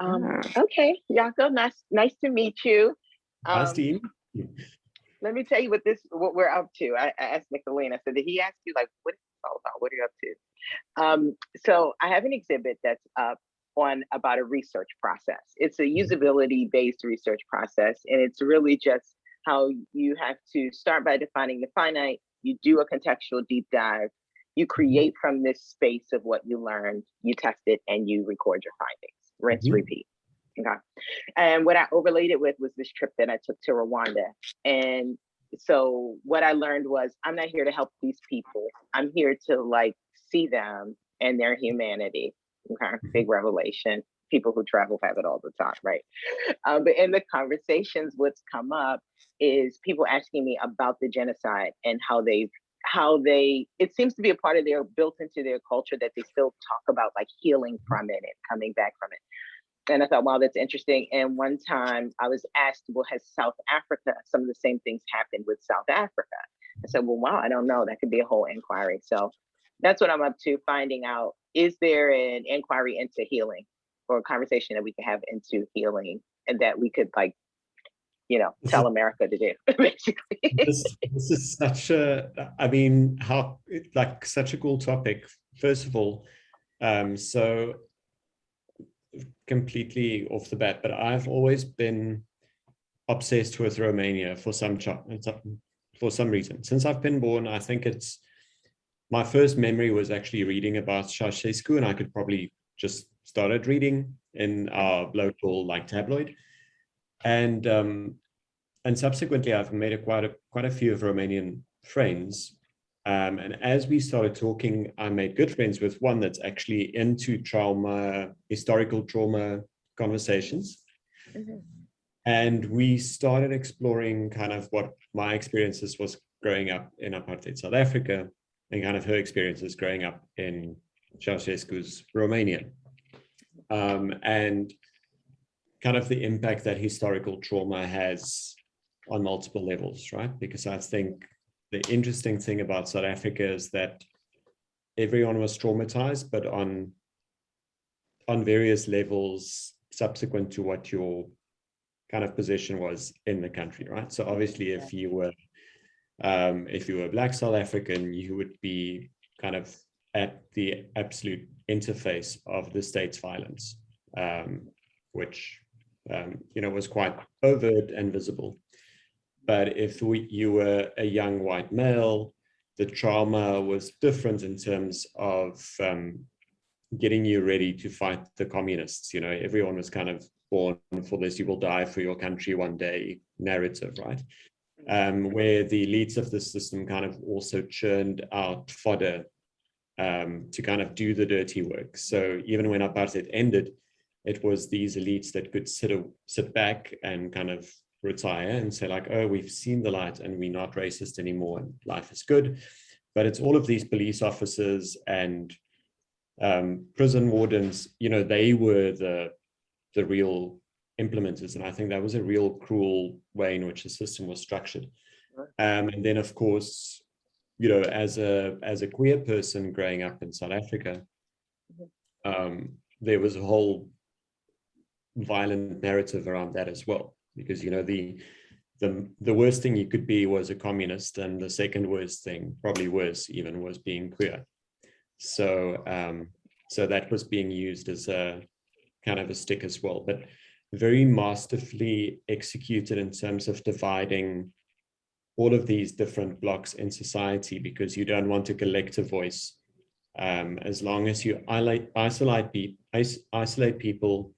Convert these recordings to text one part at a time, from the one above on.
Okay, Jaco, nice to meet you. Hi, Um, Steve. Let me tell you what we're up to. I asked Nicolene, I said, did he ask you like what is this all about? What are you up to? So I have an exhibit that's up on about a research process. It's a usability based research process, and it's really just how you have to start by defining the finite, you do a contextual deep dive, you create from this space of what you learned, you test it, and you record your findings. Rinse, Mhm. repeat. Okay. And what I overlaid it with was this trip that I took to Rwanda. And so what I learned was I'm not here to help these people. I'm here to like see them and their humanity. Okay. Big revelation. People who travel have it all the time, right? But in the conversations, what's come up is people asking me about the genocide and how they it seems to be a part of their built into their culture that they still talk about like healing from it and coming back from it. And I thought, wow, that's interesting. And one time I was asked, well, has South Africa, some of the same things happened with South Africa? I said, well, wow, I don't know. That could be a whole inquiry. So that's what I'm up to, finding out, is there an inquiry into healing or a conversation that we could have into healing and that we could like, This is tell America to do, basically. this is such a, I mean, how like such a cool topic. First of all, so completely off the bat, but I've always been obsessed with Romania for some reason. Since I've been born, I think it's my first memory was actually reading about Ceausescu, and I could probably just started reading in our local like tabloid, and and subsequently I've made quite a few of Romanian friends. And as we started talking, I made good friends with one that's actually into trauma, historical trauma conversations. Mhm. And we started exploring kind of what my experiences was growing up in apartheid South Africa and kind of her experiences growing up in Ceausescu's Romania. And kind of the impact that historical trauma has on multiple levels, right? Because I think the interesting thing about South Africa is that everyone was traumatized, but on various levels subsequent to what your kind of position was in the country, right? So obviously, if you were Black South African, you would be kind of at the absolute interface of the state's violence, which was quite overt and visible. But if you were a young white male, the trauma was different in terms of getting you ready to fight the communists. You know, everyone was kind of born for this, you will die for your country one day narrative, right? Where the elites of the system kind of also churned out fodder to kind of do the dirty work. So even when apartheid ended, it was these elites that could sit back and kind of retire and say like, oh, we've seen the light and we're not racist anymore and life is good. But it's all of these police officers and prison wardens, they were the real implementers. And I think that was a real cruel way in which the system was structured. And then, of course, as a queer person growing up in South Africa, there was a whole violent narrative around that as well, because the worst thing you could be was a communist, and the second worst thing, probably worse even, was being queer. So so that was being used as a kind of a stick as well, but very masterfully executed in terms of dividing all of these different blocks in society, because you don't want a collective voice. As long as you isolate people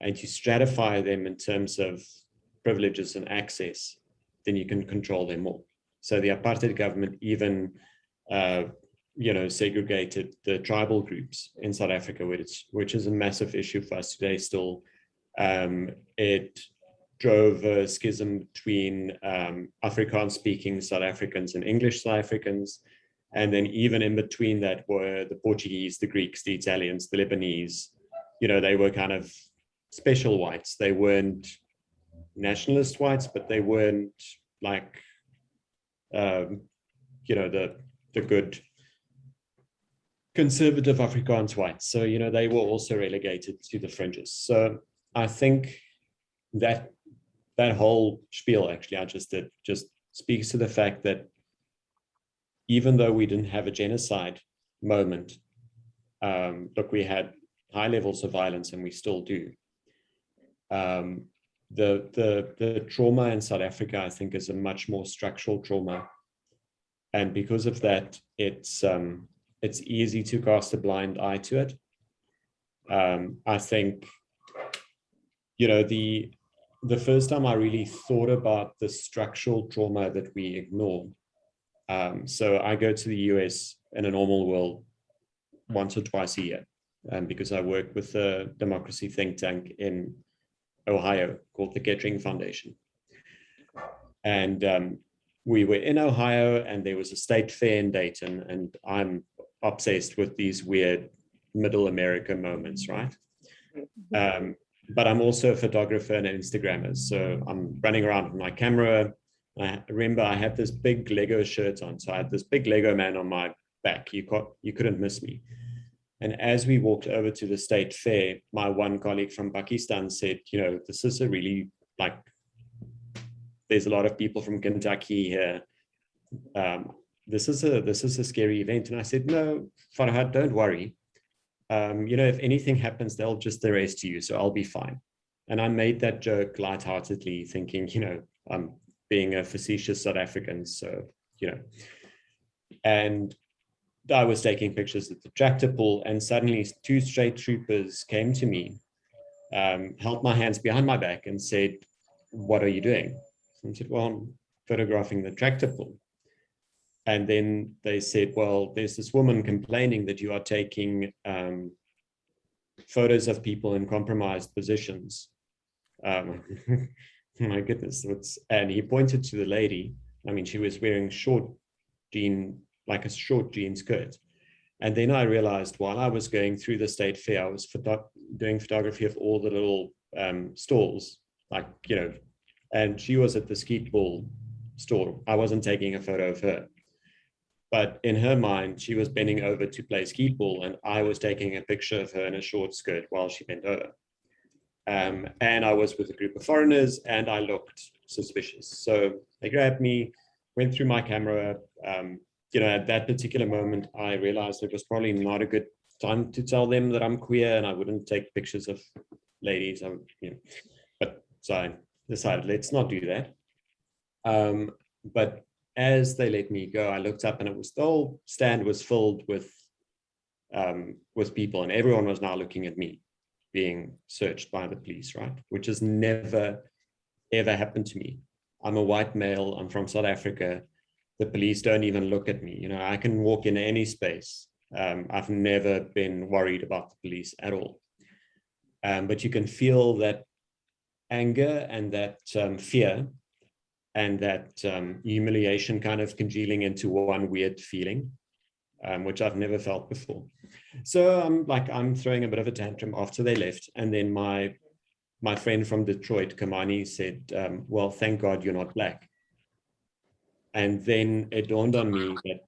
and you stratify them in terms of privileges and access, then you can control them more. So the apartheid government even segregated the tribal groups in South Africa, which is a massive issue for us today still. It drove a schism between Afrikaans-speaking South Africans and English South Africans. And then even in between that were the Portuguese, the Greeks, the Italians, the Lebanese. They were kind of special whites. They weren't nationalist whites, but they weren't like, the good conservative Afrikaans whites. So, they were also relegated to the fringes. So I think that that whole spiel actually I just did just speaks to the fact that even though we didn't have a genocide moment, look, we had high levels of violence and we still do. The trauma in South Africa, I think, is a much more structural trauma. And because of that, it's easy to cast a blind eye to it. I think, you know, the first time I really thought about the structural trauma that we ignore. So I go to the US in a normal world once or twice a year, because I work with a democracy think tank in Ohio called the Kettering Foundation. And we were in Ohio and there was a state fair in Dayton, and I'm obsessed with these weird middle America moments, right? But I'm also a photographer and an Instagrammer. So I'm running around with my camera. I remember I had this big Lego shirt on. So I had this big Lego man on my back. You couldn't miss me. And as we walked over to the state fair, my one colleague from Pakistan said, you know, this is a really, like, there's a lot of people from Kentucky here. This is a scary event. And I said, no, Farhad, don't worry. You know, if anything happens, they'll just arrest you, so I'll be fine. And I made that joke lightheartedly, thinking, you know, I'm being a facetious South African, so, you know. And I was taking pictures at the tractor pull, and suddenly 2 state troopers came to me, held my hands behind my back and said, what are you doing? And I said, well, I'm photographing the tractor pull. And then they said, well, there's this woman complaining that you are taking photos of people in compromised positions. My goodness. And he pointed to the lady. I mean, she was wearing a short jean skirt. And then I realized while I was going through the state fair, I was doing photography of all the little stalls, like, you know, and she was at the skeet ball store. I wasn't taking a photo of her. But in her mind, she was bending over to play skeet ball, and I was taking a picture of her in a short skirt while she bent over. And I was with a group of foreigners, and I looked suspicious. So they grabbed me, went through my camera. You know, at that particular moment, I realized it was probably not a good time to tell them that I'm queer, and I wouldn't take pictures of ladies. You know, but so I decided, let's not do that. But as they let me go, I looked up, and it was the whole stand was filled with people, and everyone was now looking at me being searched by the police, right? Which has never, ever happened to me. I'm a white male, I'm from South Africa. The police don't even look at me. You know, I can walk in any space. I've never been worried about the police at all. But you can feel that anger and that fear and that humiliation kind of congealing into one weird feeling, which I've never felt before. So I'm throwing a bit of a tantrum after they left. And then my friend from Detroit, Kamani, said, well, thank God you're not Black. And then it dawned on me that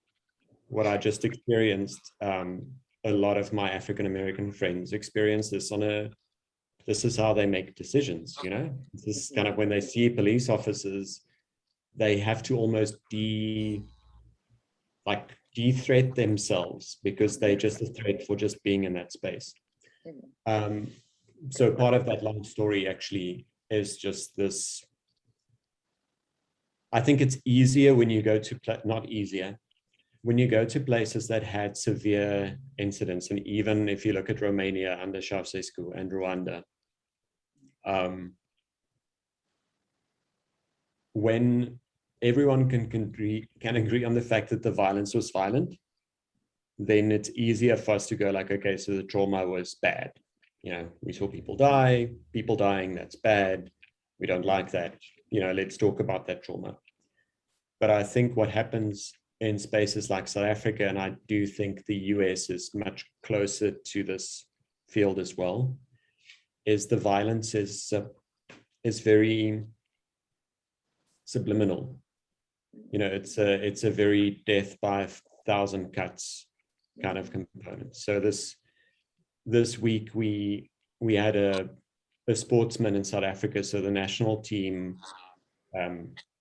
what I just experienced, a lot of my African-American friends experience this this is how they make decisions, you know? This is kind of when they see police officers, they have to almost de-threat themselves because they're just a threat for just being in that space. So part of that long story actually is just this. I think it's easier when you go to, not easier, when you go to places that had severe incidents, and even if you look at Romania under Ceausescu and Rwanda, when everyone can agree on the fact that the violence was violent, then it's easier for us to go like, okay, so the trauma was bad. You know, we saw people dying, that's bad. We don't like that. You know, let's talk about that trauma. But I think what happens in spaces like South Africa, and I do think the US is much closer to this field as well, is the violence is very subliminal. You know, it's a very death by 1,000 cuts kind of component. So this week we had a a sportsman in South Africa, so the national team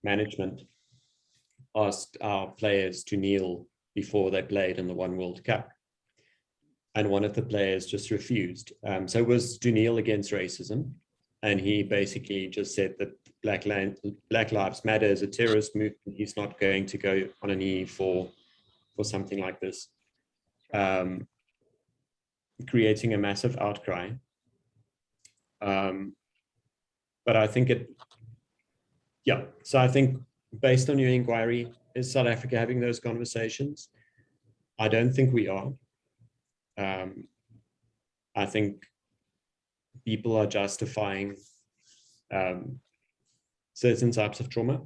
management asked our players to kneel before they played in the One World Cup. And one of the players just refused. So it was to kneel against racism. And he basically just said that Black Lives Matter is a terrorist movement. He's not going to go on a knee for something like this, creating a massive outcry. But I think so I think based on your inquiry, is South Africa having those conversations? I don't think we are. I think people are justifying certain types of trauma.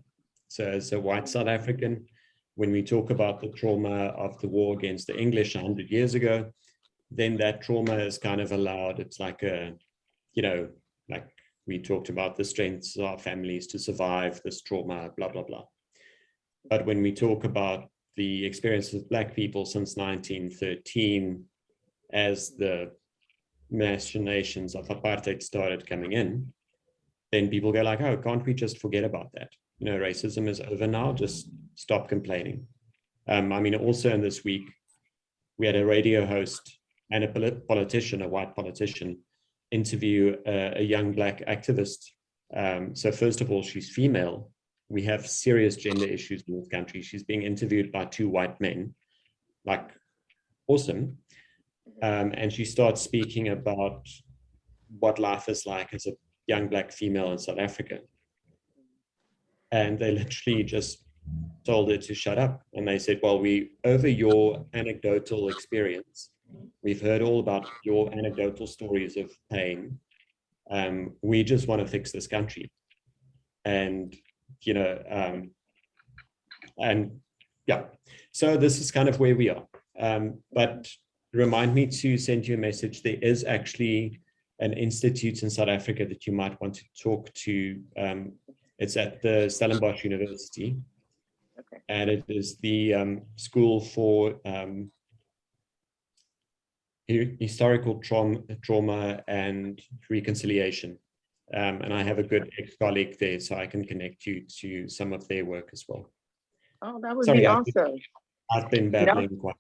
So as a white South African, when we talk about the trauma of the war against the English 100 years ago, then that trauma is kind of allowed. It's like like we talked about the strengths of our families to survive this trauma, blah, blah, blah. But when we talk about the experiences of Black people since 1913, as the machinations of apartheid started coming in, then people go like, oh, can't we just forget about that? Racism is over now, just stop complaining. I mean, also in this week, we had a radio host and a politician, a white politician, interview a young Black activist. So first of all, she's female. We have serious gender issues in this country. She's being interviewed by two white men, like, awesome. And she starts speaking about what life is like as a young Black female in South Africa. And they literally just told her to shut up. And they said, well, over your anecdotal experience, we've heard all about your anecdotal stories of pain. We just want to fix this country. And, so this is kind of where we are. But remind me to send you a message. There is actually an institute in South Africa that you might want to talk to. It's at the Stellenbosch University. Okay. And it is the School for Historical Trauma and Reconciliation. And I have a good ex-colleague there, so I can connect you to some of their work as well. Oh, that would be awesome. I've been babbling quite.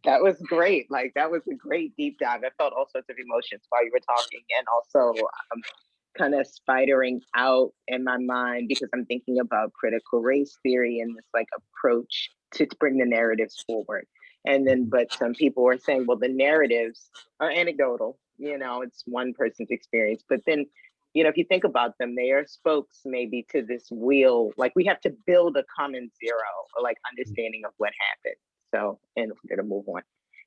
That was great. Like, that was a great deep dive. I felt all sorts of emotions while you were talking, and also kind of spidering out in my mind because I'm thinking about critical race theory and this like approach to bring the narratives forward. And then, but some people are saying, well, the narratives are anecdotal, it's one person's experience. But then, if you think about them, they are spokes maybe to this wheel. Like, we have to build a common zero or like understanding of what happened. So, and we're gonna move on.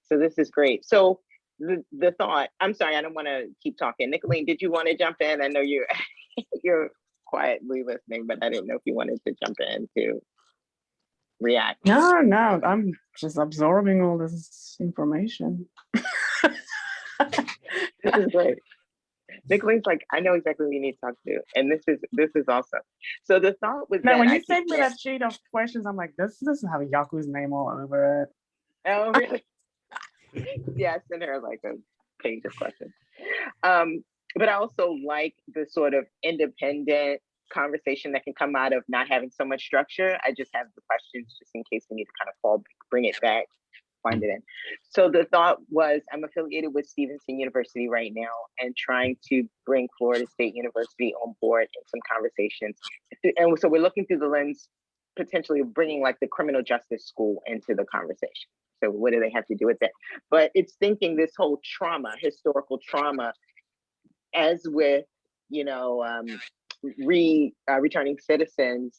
So this is great. So the thought, I'm sorry, I don't want to keep talking. Nicolene, did you want to jump in? I know you're quietly listening, but I didn't know if you wanted to jump in to react. No, I'm just absorbing all this information. This is great. Nicolene's like, I know exactly who you need to talk to, and this is awesome. So the thought was now when you sent me that sheet of questions, I'm like, this doesn't have Yaku's name all over it. Oh, really? Yeah, I sent her like a page of questions. But I also like the sort of independent conversation that can come out of not having so much structure. I just have the questions just in case we need to kind of bring it back, find it in. So the thought was, I'm affiliated with Stevenson University right now and trying to bring Florida State University on board in some conversations. And so we're looking through the lens potentially of bringing like the criminal justice school into the conversation. So what do they have to do with that? But it's thinking this whole trauma, historical trauma, as with, returning citizens,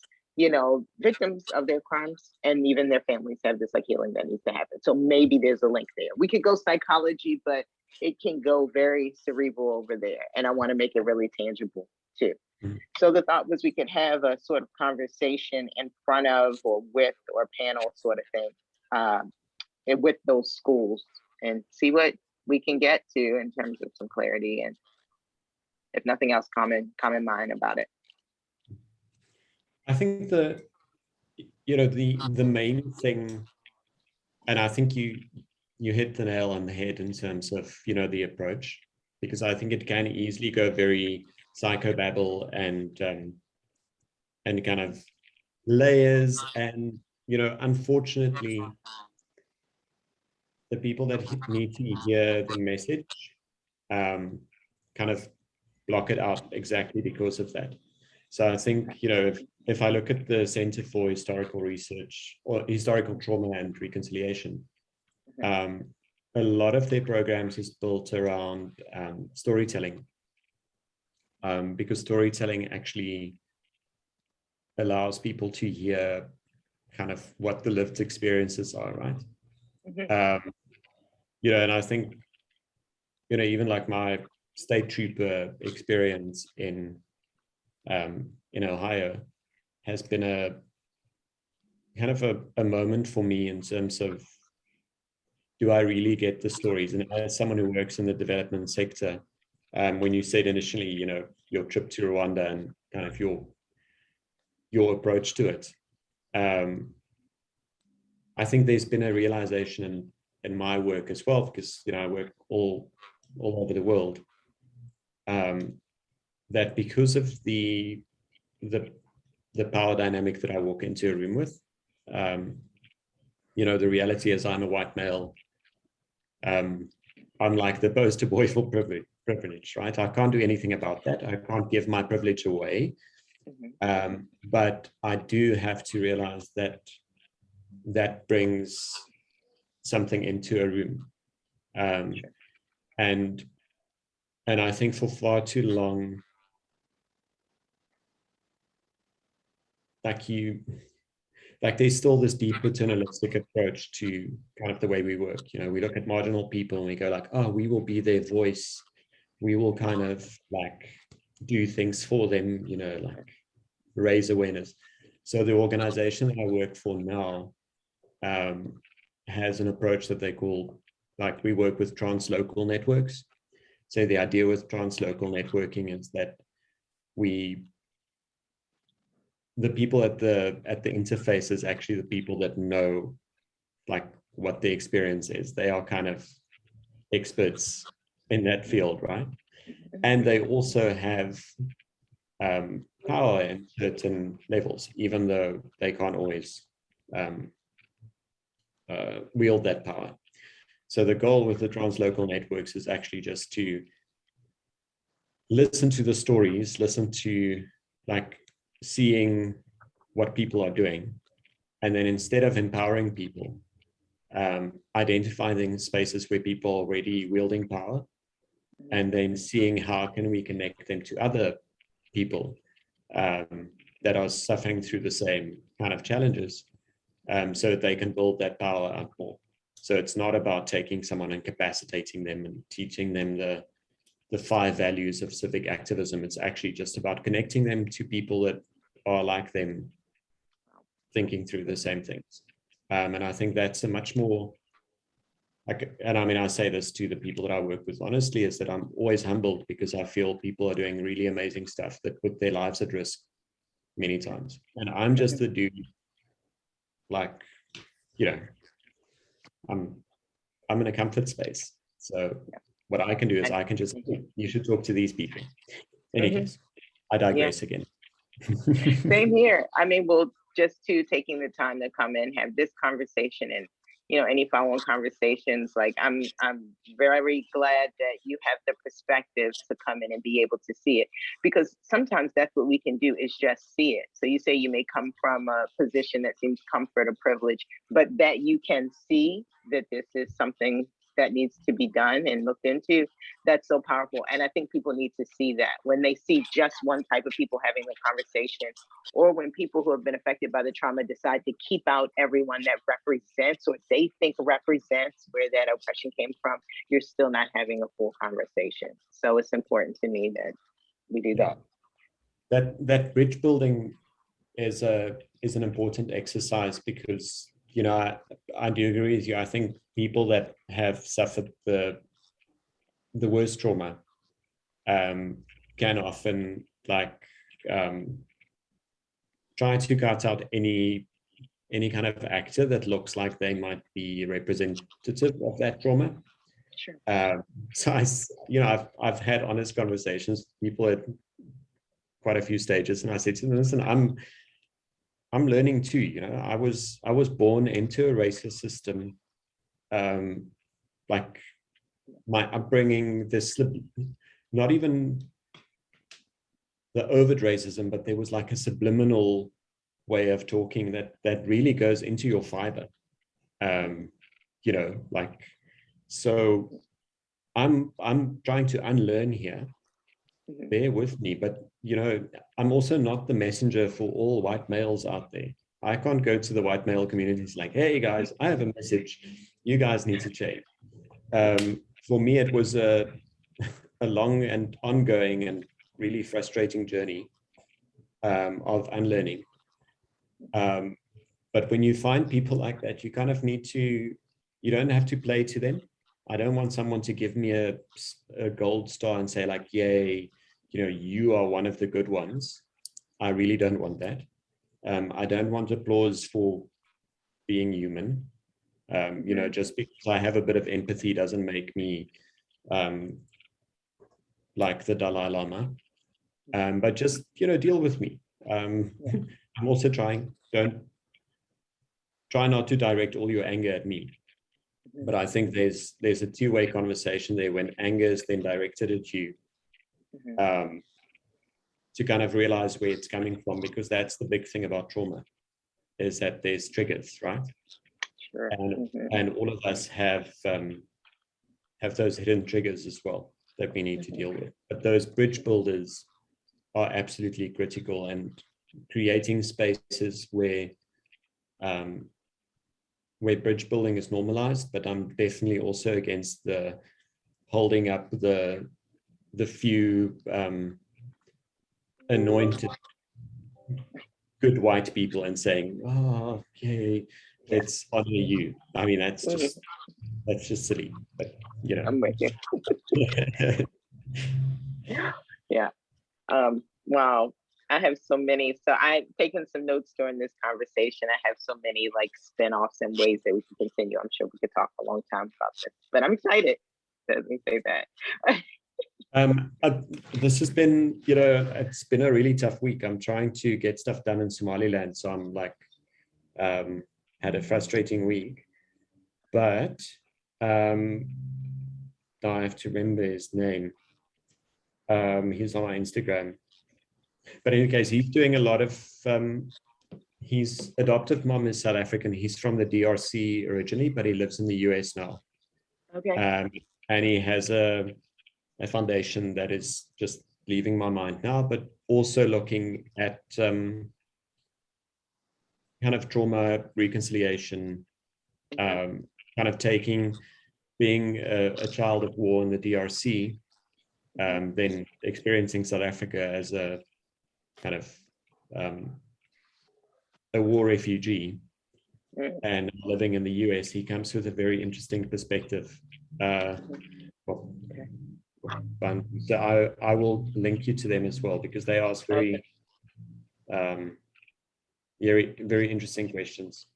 victims of their crimes, and even their families have this like healing that needs to happen. So maybe there's a link there. We could go psychology, but it can go very cerebral over there. And I want to make it really tangible too. Mm-hmm. So the thought was we could have a sort of conversation in front of or with or panel sort of thing and with those schools and see what we can get to in terms of some clarity and, if nothing else, common mind about it. I think the main thing, and I think you hit the nail on the head in terms of, the approach. because I think it can easily go very psychobabble and kind of layers, and unfortunately the people that need to hear the message kind of block it out exactly because of that. So I think, if I look at the Center for Historical Research or Historical Trauma and Reconciliation, a lot of their programs is built around storytelling, because storytelling actually allows people to hear kind of what the lived experiences are, right? And I think, even like my state trooper experience in Ohio has been a kind of a moment for me in terms of, do I really get the stories? And as someone who works in the development sector, when you said initially, your trip to Rwanda and kind of your approach to it, I think there's been a realization in my work as well, because I work all over the world, that because of the power dynamic that I walk into a room with, the reality is I'm a white male. I'm like the poster boy for privilege, right? I can't do anything about that. I can't give my privilege away. But I do have to realize that brings something into a room. And I think for far too long, there's still this deep paternalistic approach to kind of the way we work. We look at marginal people and we go like, oh, we will be their voice. We will kind of like do things for them, like raise awareness. So the organization that I work for now has an approach that they call, like, we work with translocal networks. So the idea with translocal networking is that the people at the interface is actually the people that know like what the experience is. They are kind of experts in that field, right? And they also have power in certain levels, even though they can't always wield that power. So the goal with the translocal networks is actually just to listen to the stories, listen to like seeing what people are doing, and then instead of empowering people, identifying spaces where people are already wielding power, and then seeing how can we connect them to other people that are suffering through the same kind of challenges, so that they can build that power up more. So it's not about taking someone and capacitating them and teaching them the 5 values of civic activism. It's actually just about connecting them to people that are like them, thinking through the same things. And I think that's a much more and I mean, I say this to the people that I work with honestly, is that I'm always humbled because I feel people are doing really amazing stuff that put their lives at risk many times. And I'm just the dude, like, I'm in a comfort space. So what I can do is I can just, you should talk to these people. In any case, I digress again. Same here. I mean, well, just to taking the time to come and have this conversation and any follow-on conversations, like I'm very glad that you have the perspective to come in and be able to see it, because sometimes that's what we can do is just see it. So you say you may come from a position that seems comfort or privilege, but that you can see that this is something that needs to be done and looked into. That's so powerful. And I think people need to see that when they see just one type of people having the conversation, or when people who have been affected by the trauma decide to keep out everyone that represents or they think represents where that oppression came from, you're still not having a full conversation. So it's important to me that we do that. That bridge building is an important exercise, because I do agree with you. I think people that have suffered the worst trauma can often try to cut out any kind of actor that looks like they might be representative of that trauma. Sure. So I've had honest conversations with people at quite a few stages, and I said to them, listen, I'm learning too. I was born into a racist system. Like my upbringing, not even the overt racism, but there was like a subliminal way of talking that really goes into your fiber. Like, so I'm trying to unlearn here. Bear with me, but I'm also not the messenger for all white males out there. I can't go to the white male communities like, hey guys, I have a message. You guys need to change. For me, it was a long and ongoing and really frustrating journey of unlearning. But when you find people like that, you kind of need to, you don't have to play to them. I don't want someone to give me a gold star and say like, yay, you are one of the good ones. I really don't want that. I don't want applause for being human. Just because I have a bit of empathy doesn't make me like the Dalai Lama. But just, deal with me. I'm also trying, try not to direct all your anger at me. But I think there's a two-way conversation there when anger is then directed at you, to kind of realize where it's coming from, because that's the big thing about trauma, is that there's triggers, right? Sure. And all of us have those hidden triggers as well that we need to deal with. But those bridge builders are absolutely critical, and creating spaces where bridge building is normalized. But I'm definitely also against the holding up the few anointed good white people and saying, oh, okay, let's honor you. I mean, that's just silly, but I'm with you. Yeah. Wow. I have so many. So I've taken some notes during this conversation. I have so many like spin-offs and ways that we can continue. I'm sure we could talk a long time about this, but I'm excited. Let me say that. This has been, it's been a really tough week. I'm trying to get stuff done in Somaliland. So I'm like, had a frustrating week, but now I have to remember his name. He's on my Instagram. But in any case, he's doing a lot of, his adoptive mom is South African. He's from the DRC originally, but he lives in the US now. Okay. And he has a foundation that is just leaving my mind now, but also looking at kind of trauma reconciliation, kind of being a child of war in the DRC, then experiencing South Africa as a kind of a war refugee, and living in the US. He comes with a very interesting perspective. So I will link you to them as well, because they ask very very interesting questions.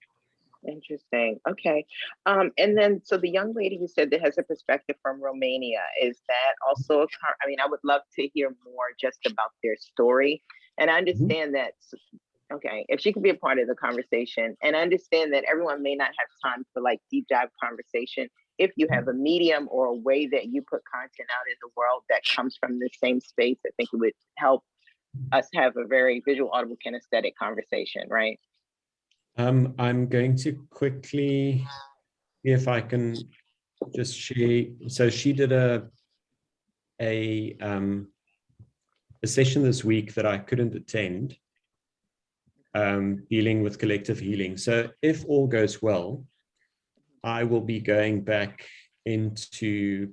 Interesting. Okay. And then, so the young lady you said that has a perspective from Romania, is that also, I mean, I would love to hear more just about their story. And I understand that, okay, if she could be a part of the conversation, and I understand that everyone may not have time for like deep dive conversation. If you have a medium or a way that you put content out in the world that comes from the same space, I think it would help us have a very visual, audible, kinesthetic conversation, right? I'm going to quickly see if I can just share. So she did a session this week that I couldn't attend, dealing with collective healing. So if all goes well, I will be going back into,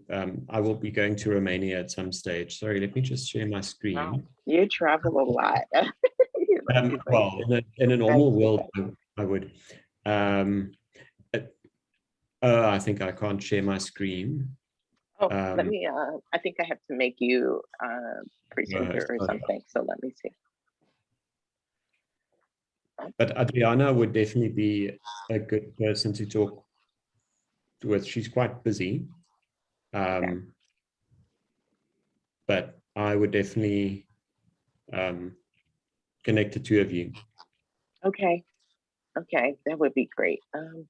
I will be going to Romania at some stage. Sorry, let me just share my screen. Wow. You travel a lot. Well, in a normal world, I would. I think I can't share my screen. Oh, let me, I think I have to make you presenter or something. So let me see. But Adriana would definitely be a good person to talk with. She's quite busy. But I would definitely connect the two of you. Okay. Okay, that would be great. I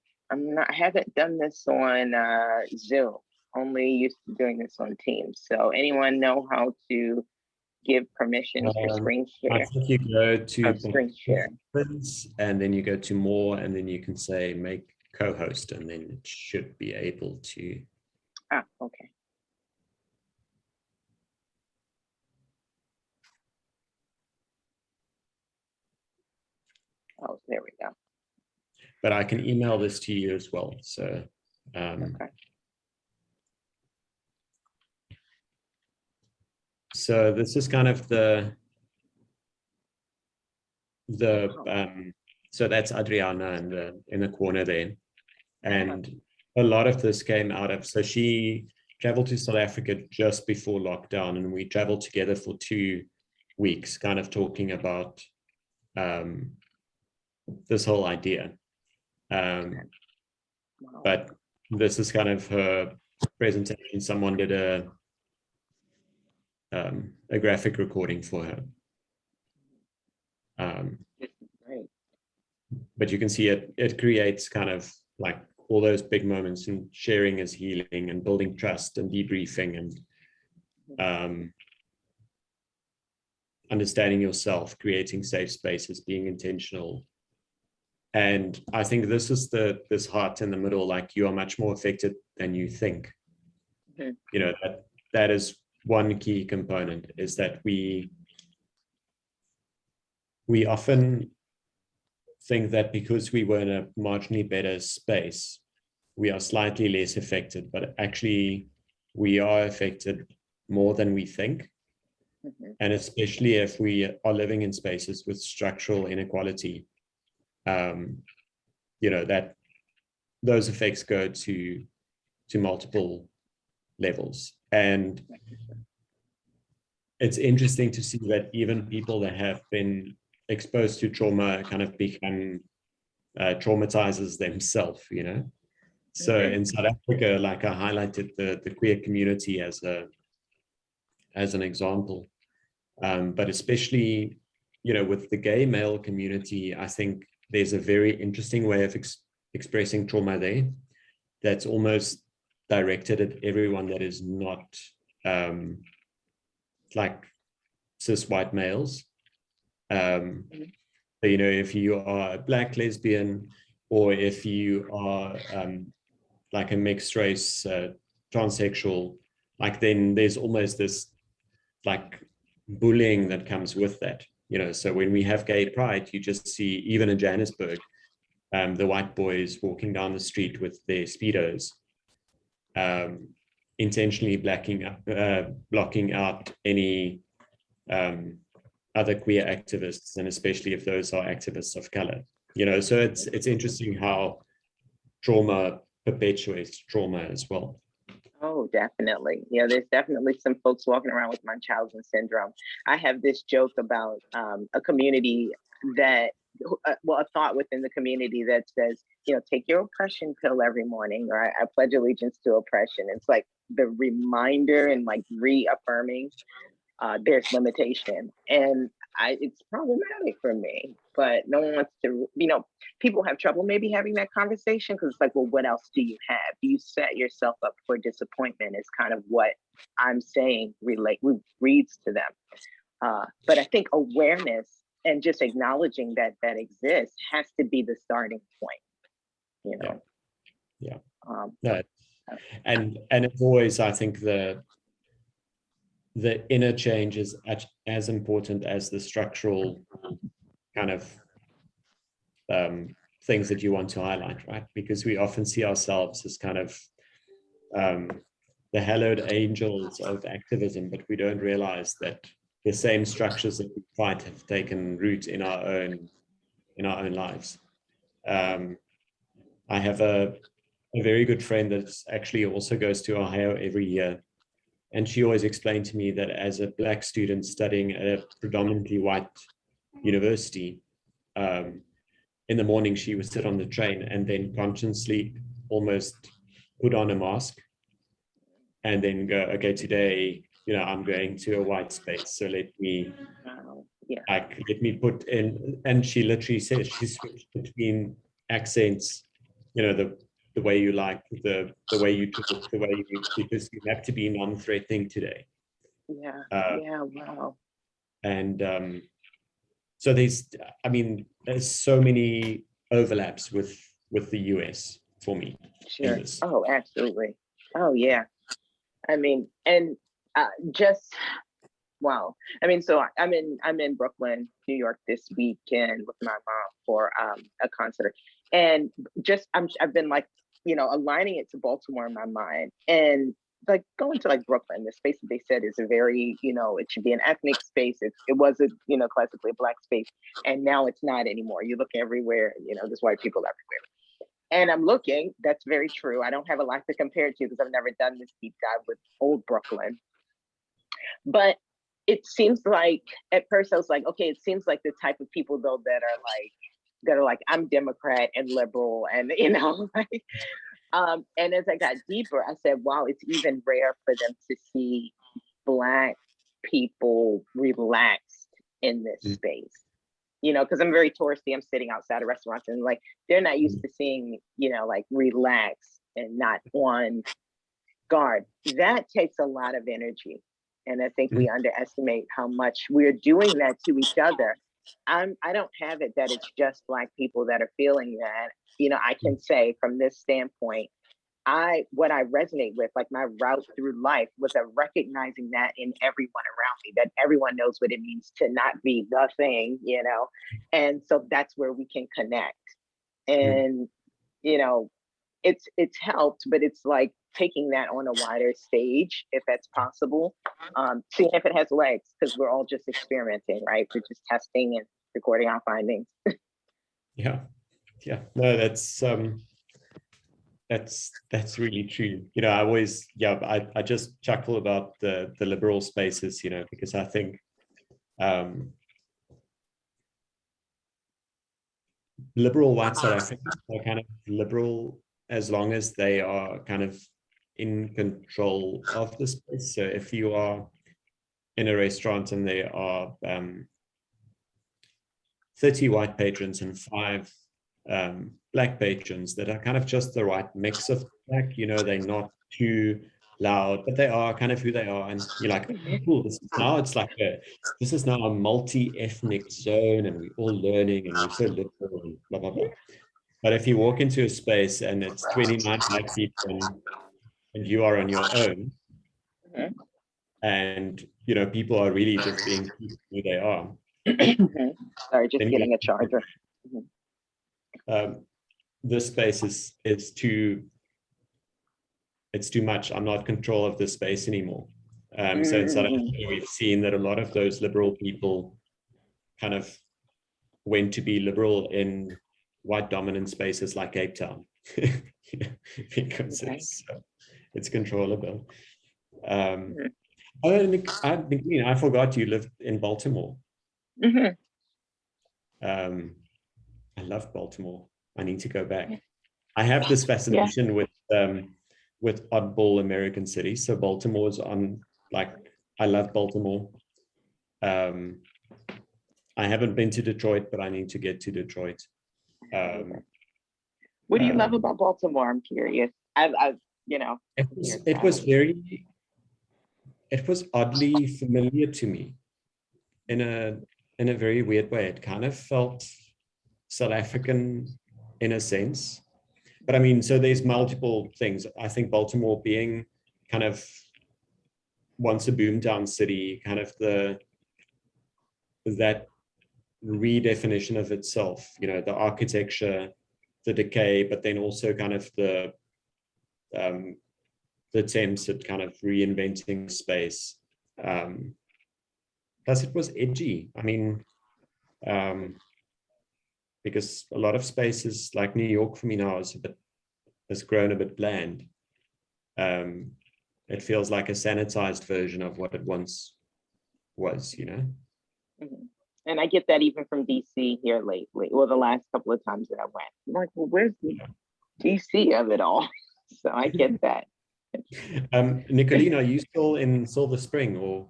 haven't done this on Zoom, only used to doing this on Teams. So anyone know how to give permissions for screen I share think you go to or screen share? participants, and then you go to more, and then you can say make co-host, and then it should be able to. Ah, okay. Oh, there we go. But I can email this to you as well. So Okay. so this is kind of the so that's Adriana in the corner there. And a lot of this came out of, so she traveled to South Africa just before lockdown, and we traveled together for 2 weeks, kind of talking about this whole idea. But this is kind of her presentation. Someone did a graphic recording for her. Great. But you can see it creates kind of like all those big moments, and sharing is healing, and building trust, and debriefing, and understanding yourself, creating safe spaces, being intentional. And I think this is this heart in the middle, like you are much more affected than you think. Mm-hmm. You know, that is one key component, is that we often think that because we were in a marginally better space, we are slightly less affected, but actually we are affected more than we think. Mm-hmm. And especially if we are living in spaces with structural inequality, you know, that those effects go to multiple levels. And it's interesting to see that even people that have been exposed to trauma kind of become traumatizers themselves, you know. So Mm-hmm. in South Africa, like I highlighted the queer community as an example, but especially, you know, with the gay male community, I think there's a very interesting way of expressing trauma there that's almost directed at everyone that is not like cis white males. So, you know, if you are a Black lesbian, or if you are like a mixed race transsexual, like then there's almost this like bullying that comes with that, you know. So when we have gay pride, you just see, even in Johannesburg, the white boys walking down the street with their Speedos, intentionally blocking out any other queer activists, and especially if those are activists of color, you know. So it's interesting how trauma perpetuates trauma as well. Oh, definitely. Yeah, there's definitely some folks walking around with Munchausen syndrome. I have this joke about a community that, well, a thought within the community that says, you know, take your oppression pill every morning, or I pledge allegiance to oppression. It's like the reminder and like reaffirming there's limitation. And it's problematic for me, but no one wants to, you know, people have trouble maybe having that conversation, because it's like, well, what else do you have? Do you set yourself up for disappointment, is kind of what I'm saying reads to them. But I think awareness and just acknowledging that exists has to be the starting point, you know? Yeah. Yeah. And it's always, I think, the inner change is as important as the structural kind of things that you want to highlight, right? Because we often see ourselves as kind of the hallowed angels of activism, but we don't realize that the same structures that we fight have taken root in our own lives. I have a very good friend that actually also goes to Ohio every year. And she always explained to me that as a Black student studying at a predominantly white university, in the morning she would sit on the train and then consciously almost put on a mask and then go, okay, today, I'm going to a white space. So let me Yeah. put in, and she literally says she switched between accents, the way you like, the way you talk, the way you, because you have to be non-threatening today. Yeah. Uh, Yeah. Wow. and so there's so many overlaps with the US for me in Sure. this. Oh, absolutely. Oh, yeah. I mean, and just wow. I mean, so I'm in Brooklyn, New York this weekend with my mom for a concert, and just I've been like, aligning it to Baltimore in my mind, and like going to like Brooklyn, the space that they said is a very, it should be an ethnic space. It was a, classically a black space, and now it's not anymore. You look everywhere, there's white people everywhere. And I'm looking, that's very true. I don't have a lot to compare it to because I've never done this deep dive with old Brooklyn. But it seems like at first I was like, okay, it seems like the type of people though that are like, I'm Democrat and liberal and like and as I got deeper, I said, wow, it's even rare for them to see Black people relaxed in this space. Because I'm very touristy. I'm sitting outside of restaurants and like they're not used to seeing, like relax and not on guard. That takes a lot of energy. And I think we underestimate how much we're doing that to each other. I don't have it that it's just Black people that are feeling that. I can say from this standpoint, what I resonate with, like my route through life, was a recognizing that in everyone around me, that everyone knows what it means to not be the thing, and so that's where we can connect. And it's helped, but it's like taking that on a wider stage, if that's possible, seeing if it has legs, because we're all just experimenting, right? We're just testing and recording our findings. Yeah, no, that's really true. I always, I just chuckle about the liberal spaces, because I think liberal white South Africans are kind of liberal as long as they are kind of in control of the space. So if you are in a restaurant and there are 30 white patrons and 5 Black patrons that are kind of just the right mix of Black, they're not too loud, but they are kind of who they are. And you're like, oh, cool, this is now a multi-ethnic zone and we're all learning and we're so liberal and blah, blah, blah. But if you walk into a space and it's 29 Black people and you are on your own, and people are really just being who they are. Sorry, just getting a charger. This space is too, it's too much. I'm not in control of this space anymore. So in South Africa, we've seen that a lot of those liberal people kind of went to be liberal in white dominant spaces like Cape Town, because it's controllable. I forgot you lived in Baltimore. I love Baltimore. I need to go back. I have this fascination with oddball American cities. So Baltimore's on, like, I love Baltimore. I haven't been to Detroit, but I need to get to Detroit. What do you love about Baltimore? I'm curious. It was oddly familiar to me in a very weird way. It kind of felt South African in a sense. But I mean, so there's multiple things. I think Baltimore being kind of once a boomtown city, kind of that redefinition of itself, the architecture, the decay, but then also kind of the attempts at kind of reinventing space. Plus it was edgy. I mean, because a lot of spaces like New York for me now has grown a bit bland. It feels like a sanitized version of what it once was, And I get that even from DC here lately. Well, the last couple of times that I went, I'm like, well, where's the DC of it all? So I get that. Nicolene, are you still in Silver Spring or?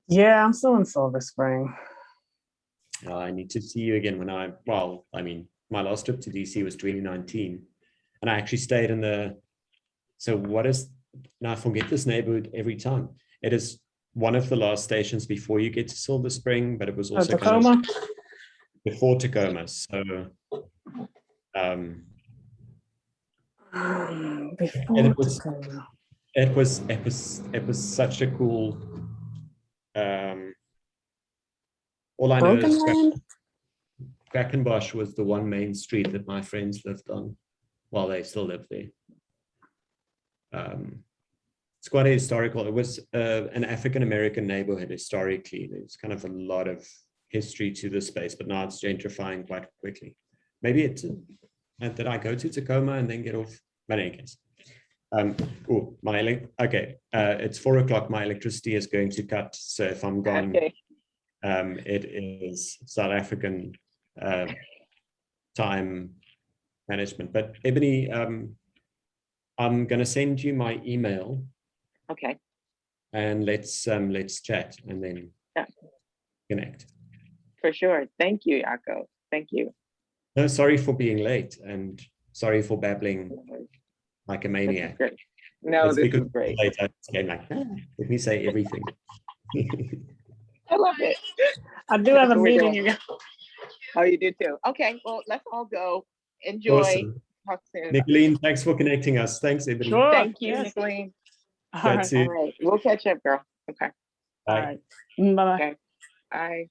Yeah, I'm still in Silver Spring. I need to see you again when well, I mean, my last trip to DC was 2019 and I actually stayed in so what is, now I forget this neighborhood every time. It is one of the last stations before you get to Silver Spring, but it was also kind Tacoma? of before Tacoma. So, and Before it was, Tacoma. it was such a cool, all I know Broken is Land? Quackenbosch was the one main street that my friends lived on while they still live there. It's quite a historical, it was an African-American neighborhood historically. There's kind of a lot of history to the space, but now it's gentrifying quite quickly. Maybe did I go to Tacoma and then get off? But in any case. It's 4 o'clock. My electricity is going to cut. So if I'm gone, Okay. it is South African time management. But Ebony, I'm going to send you my email. Okay. And let's chat and then connect. For sure. Thank you, Jaco. Thank you. No, sorry for being late and sorry for babbling like a maniac. Great. No, It's this because is great. late I came like, let me say everything. I love it. I do have a That's what we're meeting. doing. You guys. Oh, you do too. Okay, well, let's all go. Enjoy. Awesome. Talk soon. Nicolene, thanks for connecting us. Thanks, Ebony. Sure. Thank you, Yes. Nicolene. All Chat right. soon. All right. We'll catch up, girl. Okay. All Bye. right. Bye-bye. Okay. Bye.